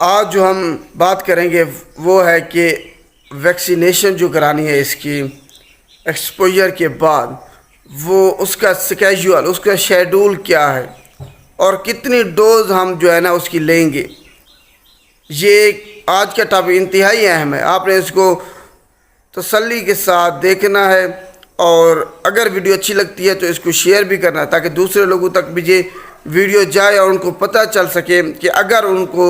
آج جو ہم بات کریں گے وہ ہے کہ ویکسینیشن جو کرانی ہے اس کی ایکسپوجر کے بعد، وہ اس کا سکیجول، اس کا شیڈول کیا ہے اور کتنی ڈوز ہم جو ہے نا اس کی لیں گے۔ یہ آج کا ٹاپک انتہائی اہم ہے، آپ نے اس کو تسلی کے ساتھ دیکھنا ہے، اور اگر ویڈیو اچھی لگتی ہے تو اس کو شیئر بھی کرنا ہے تاکہ دوسرے لوگوں تک بھی یہ ویڈیو جائے اور ان کو پتہ چل سکے کہ اگر ان کو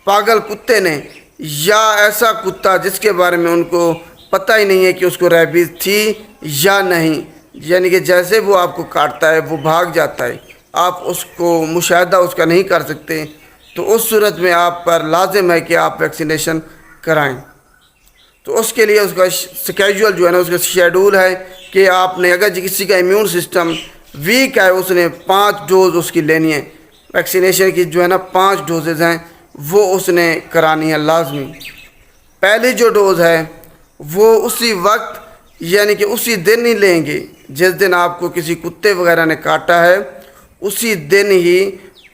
پاگل کتے نے یا ایسا کتا جس کے بارے میں ان کو پتہ ہی نہیں ہے کہ اس کو ریبیز تھی یا نہیں، یعنی کہ جیسے وہ آپ کو کاٹتا ہے وہ بھاگ جاتا ہے، آپ اس کو مشاہدہ اس کا نہیں کر سکتے، تو اس صورت میں آپ پر لازم ہے کہ آپ ویکسینیشن کرائیں۔ تو اس کے لیے اس کا سکیجول جو ہے نا، اس کا شیڈول ہے کہ آپ نے اگر کسی کا امیون سسٹم ویک ہے، اس نے 5 ڈوز اس کی لینی ہے، ویکسینیشن کی جو ہے نا 5 ڈوزز ہیں وہ اس نے کرانی ہے لازمی۔ پہلی جو ڈوز ہے وہ اسی وقت یعنی کہ اسی دن ہی لیں گے جس دن آپ کو کسی کتے وغیرہ نے کاٹا ہے، اسی دن ہی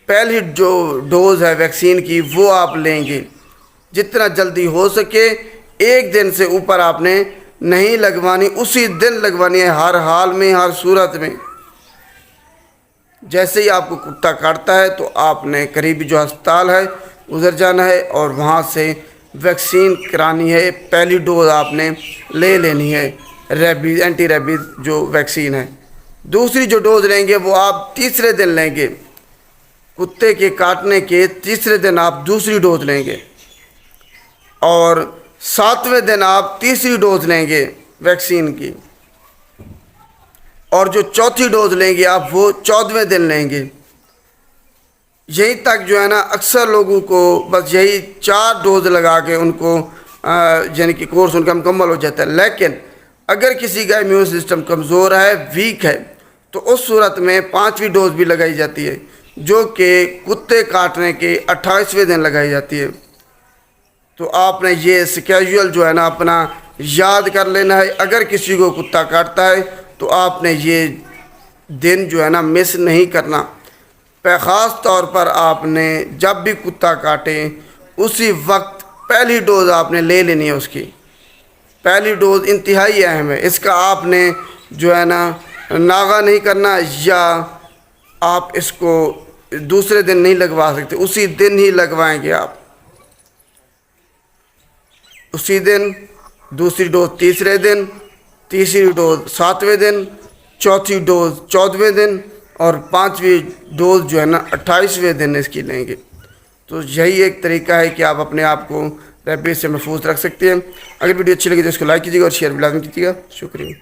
پہلی جو ڈوز ہے ویکسین کی وہ آپ لیں گے، جتنا جلدی ہو سکے۔ 1 دن سے اوپر آپ نے نہیں لگوانی، اسی دن لگوانی ہے، ہر حال میں، ہر صورت میں۔ جیسے ہی آپ کو کتا کاٹتا ہے تو آپ نے قریبی جو ہسپتال ہے ادھر جانا ہے اور وہاں سے ویکسین کرانی ہے، پہلی ڈوز آپ نے لے لینی ہے، ریبیز، اینٹی ریبیز جو ویکسین ہے۔ دوسری جو ڈوز لیں گے وہ آپ تیسرے دن لیں گے، کتے کے کاٹنے کے تیسرے دن آپ دوسری ڈوز لیں گے، اور 7ویں دن آپ تیسری ڈوز لیں گے ویکسین کی، اور جو چوتھی ڈوز لیں گے آپ وہ 14ویں دن لیں گے۔ یہیں تک جو ہے نا اکثر لوگوں کو بس یہی 4 ڈوز لگا کے ان کو یعنی کہ کورس ان کا مکمل ہو جاتا ہے۔ لیکن اگر کسی کا امیون سسٹم کمزور ہے، ویک ہے، تو اس صورت میں 5ویں ڈوز بھی لگائی جاتی ہے، جو کہ کتے کاٹنے کے 28ویں دن لگائی جاتی ہے۔ تو آپ نے یہ سکیجول جو ہے نا اپنا یاد کر لینا ہے، اگر کسی کو کتا کاٹتا ہے تو آپ نے یہ دن جو ہے نا مس نہیں کرنا۔ خاص طور پر آپ نے جب بھی کتا کاٹے اسی وقت پہلی ڈوز آپ نے لے لینی ہے، اس کی پہلی ڈوز انتہائی اہم ہے، اس کا آپ نے جو ہے نا ناغہ نہیں کرنا، یا آپ اس کو دوسرے دن نہیں لگوا سکتے، اسی دن ہی لگوائیں گے آپ، اسی دن۔ دوسری ڈوز تیسرے دن، تیسری ڈوز 7ویں دن، چوتھی ڈوز 14ویں دن، اور 5ویں ڈوز جو ہے نا 28ویں دن اس کی لیں گے۔ تو یہی ایک طریقہ ہے کہ آپ اپنے آپ کو ریبیز سے محفوظ رکھ سکتے ہیں۔ اگر ویڈیو اچھی لگی تو اس کو لائک کیجیے گا اور شیئر بھی لازمی کیجیے گا۔ شکریہ۔